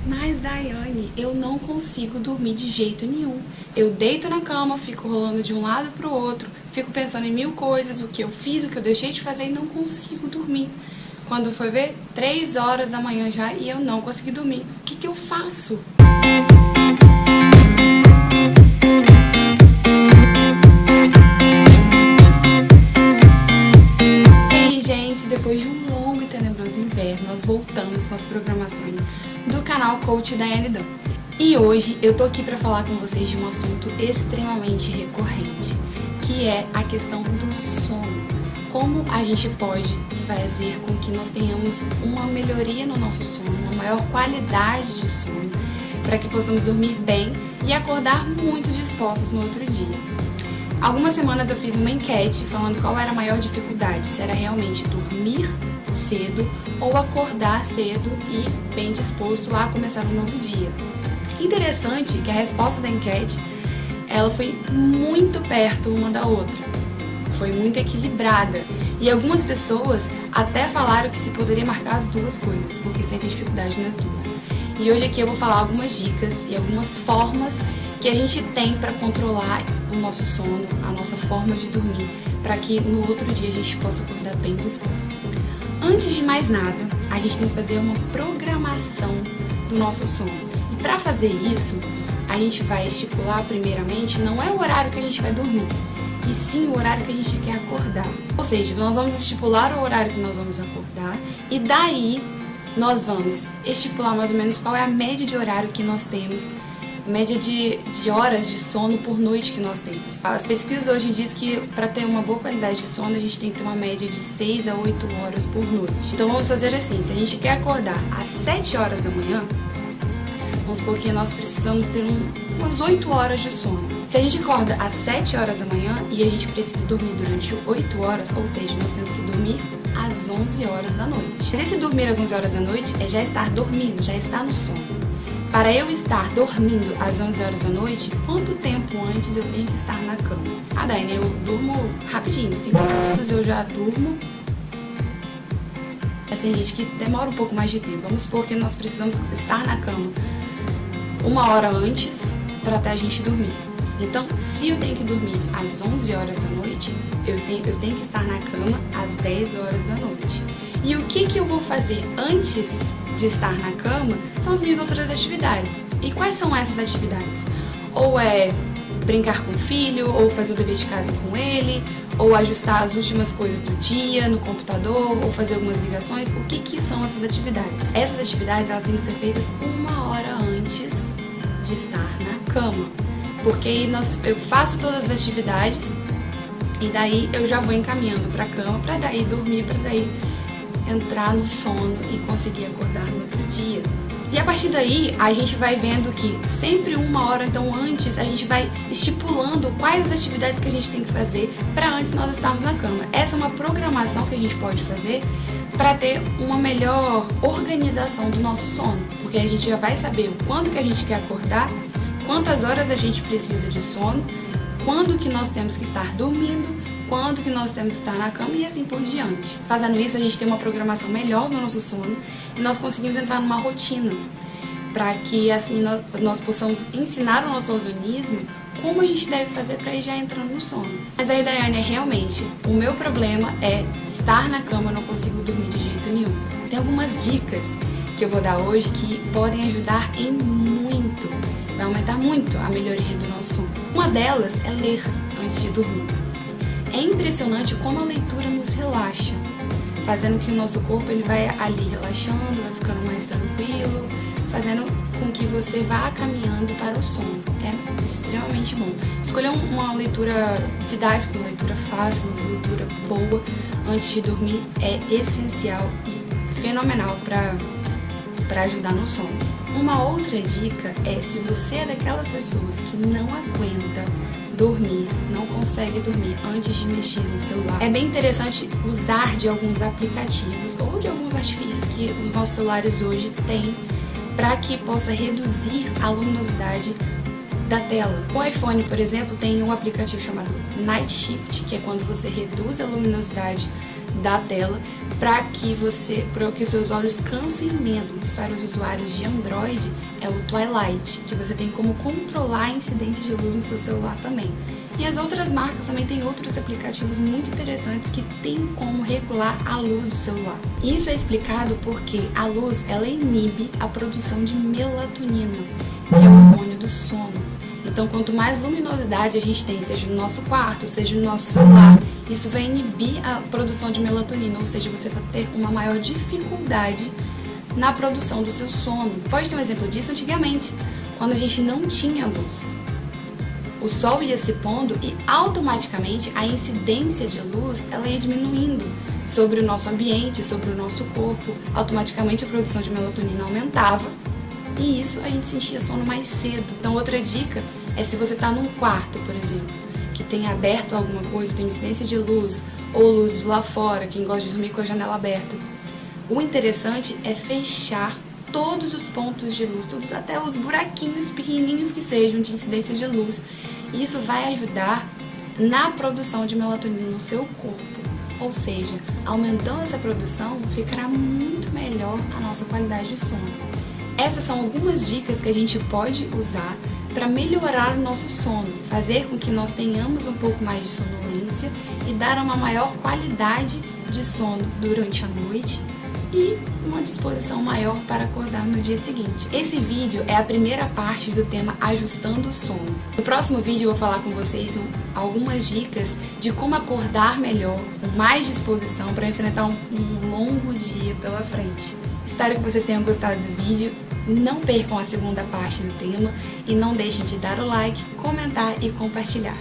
Mas, Daiane, eu não consigo dormir de jeito nenhum. Eu deito na cama, fico rolando de um lado pro outro, fico pensando em mil coisas, o que eu fiz, o que eu deixei de fazer e não consigo dormir. Quando foi ver, 3 horas da manhã já e eu não consegui dormir. O que eu faço? Depois de um longo e tenebroso inverno, nós voltamos com as programações do canal Coach Daiane Dan. E hoje eu tô aqui para falar com vocês de um assunto extremamente recorrente, que é a questão do sono. Como a gente pode fazer com que nós tenhamos uma melhoria no nosso sono, uma maior qualidade de sono, para que possamos dormir bem e acordar muito dispostos no outro dia. Algumas semanas eu fiz uma enquete falando qual era a maior dificuldade, se era realmente dormir cedo ou acordar cedo e bem disposto a começar um novo dia. Interessante que a resposta da enquete, ela foi muito perto uma da outra, foi muito equilibrada e algumas pessoas até falaram que se poderia marcar as duas coisas, porque sempre tem dificuldade nas duas. E hoje aqui eu vou falar algumas dicas e algumas formas que a gente tem para controlar o nosso sono, a nossa forma de dormir, para que no outro dia a gente possa acordar bem disposto. Antes de mais nada, a gente tem que fazer uma programação do nosso sono. E para fazer isso, a gente vai estipular primeiramente, não é o horário que a gente vai dormir, e sim o horário que a gente quer acordar. Ou seja, nós vamos estipular o horário que nós vamos acordar e daí nós vamos estipular mais ou menos qual é a média de horário que nós temos, média de horas de sono por noite que nós temos. As pesquisas hoje dizem que para ter uma boa qualidade de sono a gente tem que ter uma média de 6 a 8 horas por noite. Então vamos fazer assim, se a gente quer acordar às 7 horas da manhã, vamos supor que nós precisamos ter umas 8 horas de sono. Se a gente acorda às 7 horas da manhã e a gente precisa dormir durante 8 horas, ou seja, nós temos que dormir às 11 horas da noite. Mas esse dormir às 11 horas da noite é já estar dormindo, já estar no sono. Para eu estar dormindo às 11 horas da noite, quanto tempo antes eu tenho que estar na cama? Ah, Daiane, eu durmo rapidinho, 5 minutos eu já durmo. Mas tem gente que demora um pouco mais de tempo. Vamos supor que nós precisamos estar na cama 1 hora antes para até a gente dormir. Então, se eu tenho que dormir às 11 horas da noite, eu tenho que estar na cama às 10 horas da noite. E o que eu vou fazer antes de estar na cama são as minhas outras atividades. E quais são essas atividades? Ou é brincar com o filho, ou fazer o dever de casa com ele, ou ajustar as últimas coisas do dia no computador, ou fazer algumas ligações. O que são essas atividades? Essas atividades elas têm que ser feitas 1 hora antes de estar na cama. Porque aí eu faço todas as atividades e daí eu já vou encaminhando para a cama, para daí dormir, para daí entrar no sono e conseguir acordar no outro dia. E a partir daí, a gente vai vendo que sempre 1 hora então antes, a gente vai estipulando quais as atividades que a gente tem que fazer para antes nós estarmos na cama. Essa é uma programação que a gente pode fazer para ter uma melhor organização do nosso sono, porque a gente já vai saber quando que a gente quer acordar, quantas horas a gente precisa de sono, quando que nós temos que estar dormindo, quando que nós temos que estar na cama e assim por diante. Fazendo isso, a gente tem uma programação melhor no nosso sono e nós conseguimos entrar numa rotina para que assim nós possamos ensinar o nosso organismo como a gente deve fazer para ir já entrando no sono. Mas aí, Daiane, realmente, o meu problema é estar na cama, eu não consigo dormir de jeito nenhum. Tem algumas dicas que eu vou dar hoje que podem ajudar em muito, vai aumentar muito a melhoria do nosso sono. Uma delas é ler antes de dormir. É impressionante como a leitura nos relaxa, fazendo que o nosso corpo ele vai ali relaxando, vai ficando mais tranquilo, fazendo com que você vá caminhando para o sono. É extremamente bom. Escolher uma leitura didática, uma leitura fácil, uma leitura boa antes de dormir é essencial e fenomenal para ajudar no sono. Uma outra dica é, se você é daquelas pessoas que não aguenta dormir, não consegue dormir antes de mexer no celular, é bem interessante usar de alguns aplicativos ou de alguns artifícios que os nossos celulares hoje têm para que possa reduzir a luminosidade da tela. O iPhone, por exemplo, tem um aplicativo chamado Night Shift, que é quando você reduz a luminosidade da tela para que os seus olhos cansem menos. Para os usuários de Android é o Twilight, que você tem como controlar a incidência de luz no seu celular também. E as outras marcas também têm outros aplicativos muito interessantes que tem como regular a luz do celular. Isso é explicado porque a luz ela inibe a produção de melatonina, que é o hormônio do sono. Então, quanto mais luminosidade a gente tem, seja no nosso quarto, seja no nosso celular, isso vai inibir a produção de melatonina, ou seja, você vai ter uma maior dificuldade na produção do seu sono. Pode ter um exemplo disso antigamente, quando a gente não tinha luz. O sol ia se pondo e automaticamente a incidência de luz ela ia diminuindo sobre o nosso ambiente, sobre o nosso corpo. Automaticamente a produção de melatonina aumentava e isso a gente sentia sono mais cedo. Então outra dica é se você está num quarto, por exemplo, que tem aberto alguma coisa, tem incidência de luz ou luz de lá fora, quem gosta de dormir com a janela aberta. O interessante é fechar todos os pontos de luz, todos, até os buraquinhos pequenininhos que sejam de incidência de luz. Isso vai ajudar na produção de melatonina no seu corpo. Ou seja, aumentando essa produção, ficará muito melhor a nossa qualidade de sono. Essas são algumas dicas que a gente pode usar para melhorar o nosso sono, fazer com que nós tenhamos um pouco mais de sonolência e dar uma maior qualidade de sono durante a noite e uma disposição maior para acordar no dia seguinte. Esse vídeo é a primeira parte do tema Ajustando o Sono. No próximo vídeo eu vou falar com vocês algumas dicas de como acordar melhor, com mais disposição para enfrentar um longo dia pela frente. Espero que vocês tenham gostado do vídeo. Não percam a segunda parte do tema e não deixem de dar o like, comentar e compartilhar.